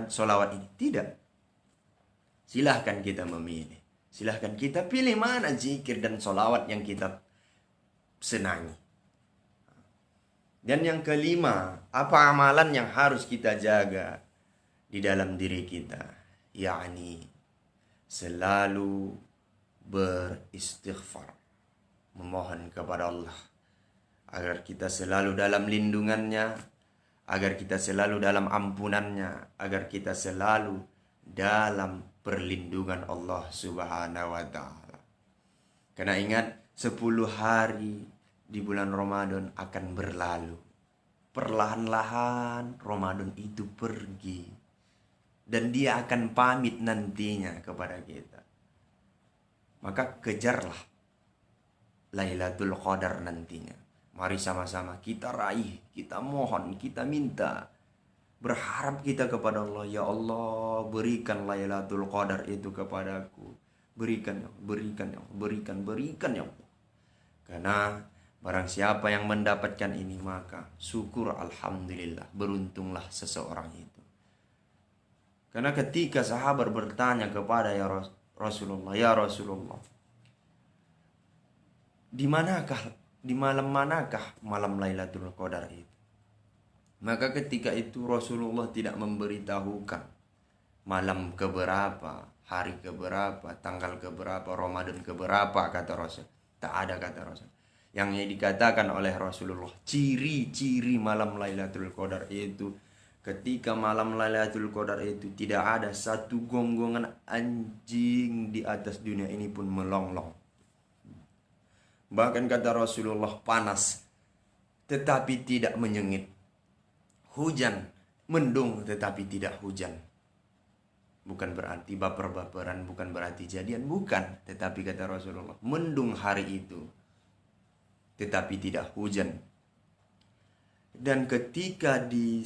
kepada solawat ini? Tidak. Silahkan kita memilih. Silahkan kita pilih mana zikir dan solawat yang kita senangi. Dan yang kelima, apa amalan yang harus kita jaga di dalam diri kita? Yakni selalu beristighfar, memohon kepada Allah agar kita selalu dalam lindungannya, agar kita selalu dalam ampunannya, agar kita selalu dalam perlindungan Allah Subhanahu wa ta'ala. Karena ingat, 10 hari di bulan Ramadan akan berlalu. Perlahan-lahan Ramadan itu pergi. Dan dia akan pamit nantinya kepada kita. Maka kejarlah Lailatul Qadar nantinya. Mari sama-sama kita raih, kita mohon, kita minta. Berharap kita kepada Allah, ya Allah, berikan Lailatul Qadar itu kepadaku. Berikan ya Allah. Karena barang siapa yang mendapatkan ini, maka syukur alhamdulillah, beruntunglah seseorang itu. Karena ketika sahabat bertanya kepada Rasulullah, ya Rasulullah, di malam manakah malam Lailatul Qadar itu? Maka ketika itu Rasulullah tidak memberitahukan malam keberapa, hari keberapa, tanggal keberapa, Ramadan keberapa, kata Rasul. Tak ada kata Rasul. Yang dikatakan oleh Rasulullah, ciri-ciri malam Lailatul Qadar itu, ketika malam Lailatul Qadar itu tidak ada satu gonggongan anjing di atas dunia ini pun melonglong. Bahkan kata Rasulullah, panas tetapi tidak menyengit. Hujan, mendung tetapi tidak hujan. Bukan berarti baper-baperan, bukan berarti jadian, bukan. Tetapi kata Rasulullah, mendung hari itu tetapi tidak hujan. Dan ketika di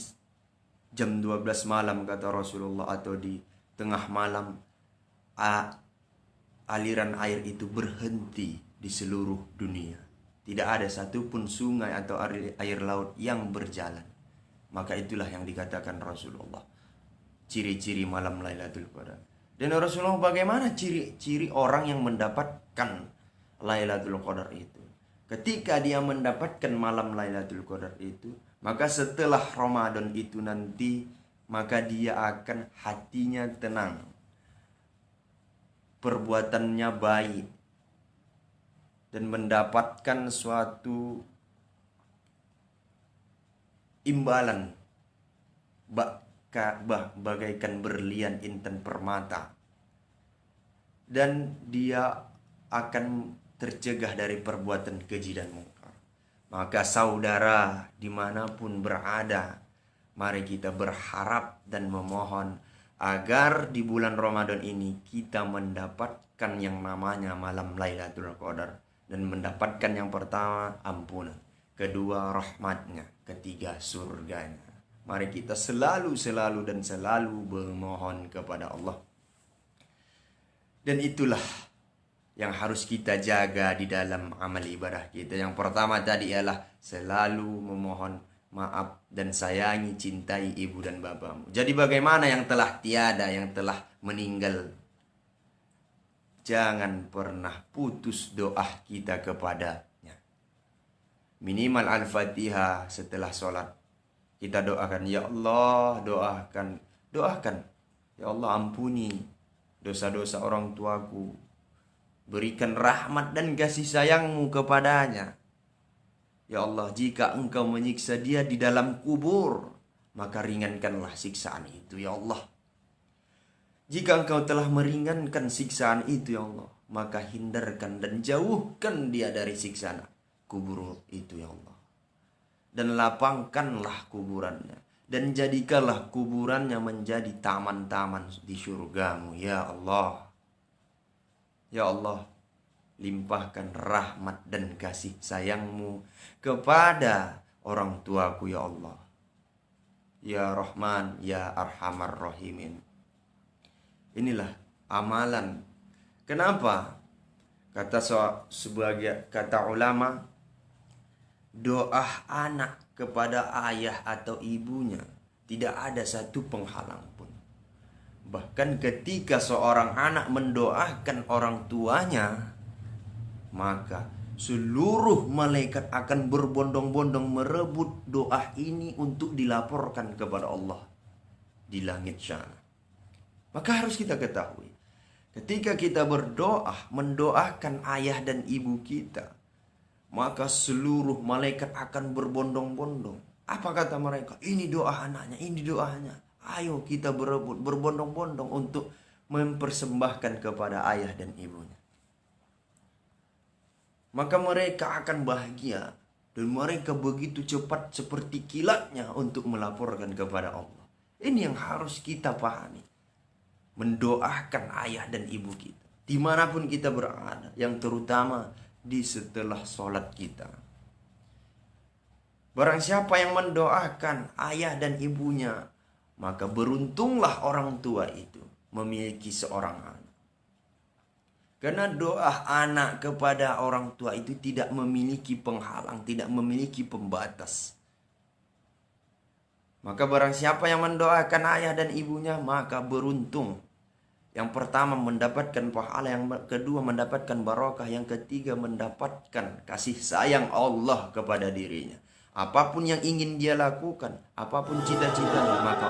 jam 12 malam kata Rasulullah, atau di tengah malam, aliran air itu berhenti di seluruh dunia. Tidak ada satupun sungai atau air laut yang berjalan. Maka itulah yang dikatakan Rasulullah, ciri-ciri malam Lailatul Qadar. Dan Rasulullah, bagaimana ciri-ciri orang yang mendapatkan Lailatul Qadar itu? Ketika dia mendapatkan malam Lailatul Qadar itu, maka setelah Ramadan itu nanti, maka dia akan hatinya tenang, perbuatannya baik, dan mendapatkan suatu imbalan bagaikan berlian intan permata. Dan dia akan tercegah dari perbuatan keji dan mungkar. Maka saudara dimanapun berada, mari kita berharap dan memohon agar di bulan Ramadan ini kita mendapatkan yang namanya malam Lailatul Qadar. Dan mendapatkan yang pertama, ampunan. Kedua, rahmatnya. Ketiga, surganya. Mari kita selalu bermohon kepada Allah. Dan itulah yang harus kita jaga di dalam amal ibadah kita. Yang pertama tadi ialah selalu memohon maaf dan sayangi, cintai ibu dan bapakmu. Jadi bagaimana yang telah tiada, yang telah meninggal? Jangan pernah putus doa kita kepadanya. Minimal Al-Fatihah setelah sholat kita doakan, ya Allah, doakan. Ya Allah, ampuni dosa-dosa orang tuaku. Berikan rahmat dan kasih sayangmu kepadanya. Ya Allah, jika engkau menyiksa dia di dalam kubur, maka ringankanlah siksaan itu, ya Allah. Jika engkau telah meringankan siksaan itu, ya Allah, maka hindarkan dan jauhkan dia dari siksaan kubur itu, ya Allah. Dan lapangkanlah kuburannya. Dan jadikanlah kuburannya menjadi taman-taman di surgamu, ya Allah. Ya Allah, limpahkan rahmat dan kasih sayangmu kepada orang tuaku, ya Allah. Ya Rahman, ya Arhamar Rahimin. Inilah amalan. Kenapa? Kata sebagai kata ulama, doa anak kepada ayah atau ibunya tidak ada satu penghalang pun. Bahkan ketika seorang anak mendoakan orang tuanya, maka seluruh malaikat akan berbondong-bondong merebut doa ini untuk dilaporkan kepada Allah di langit sana. Maka harus kita ketahui, ketika kita berdoa, mendoakan ayah dan ibu kita, maka seluruh malaikat akan berbondong-bondong. Apa kata mereka? Ini doa anaknya, ini doanya. Ayo kita berebut, berbondong-bondong untuk mempersembahkan kepada ayah dan ibunya. Maka mereka akan bahagia dan mereka begitu cepat seperti kilatnya untuk melaporkan kepada Allah. Ini yang harus kita pahami. Mendoakan ayah dan ibu kita dimanapun kita berada, yang terutama di setelah sholat kita. Barang siapa yang mendoakan ayah dan ibunya, maka beruntunglah orang tua itu memiliki seorang anak. Karena doa anak kepada orang tua itu tidak memiliki penghalang, tidak memiliki pembatas. Maka barang siapa yang mendoakan ayah dan ibunya, maka beruntung. Yang pertama mendapatkan pahala, yang kedua mendapatkan barokah, yang ketiga mendapatkan kasih sayang Allah kepada dirinya. Apapun yang ingin dia lakukan, apapun cita-citanya, maka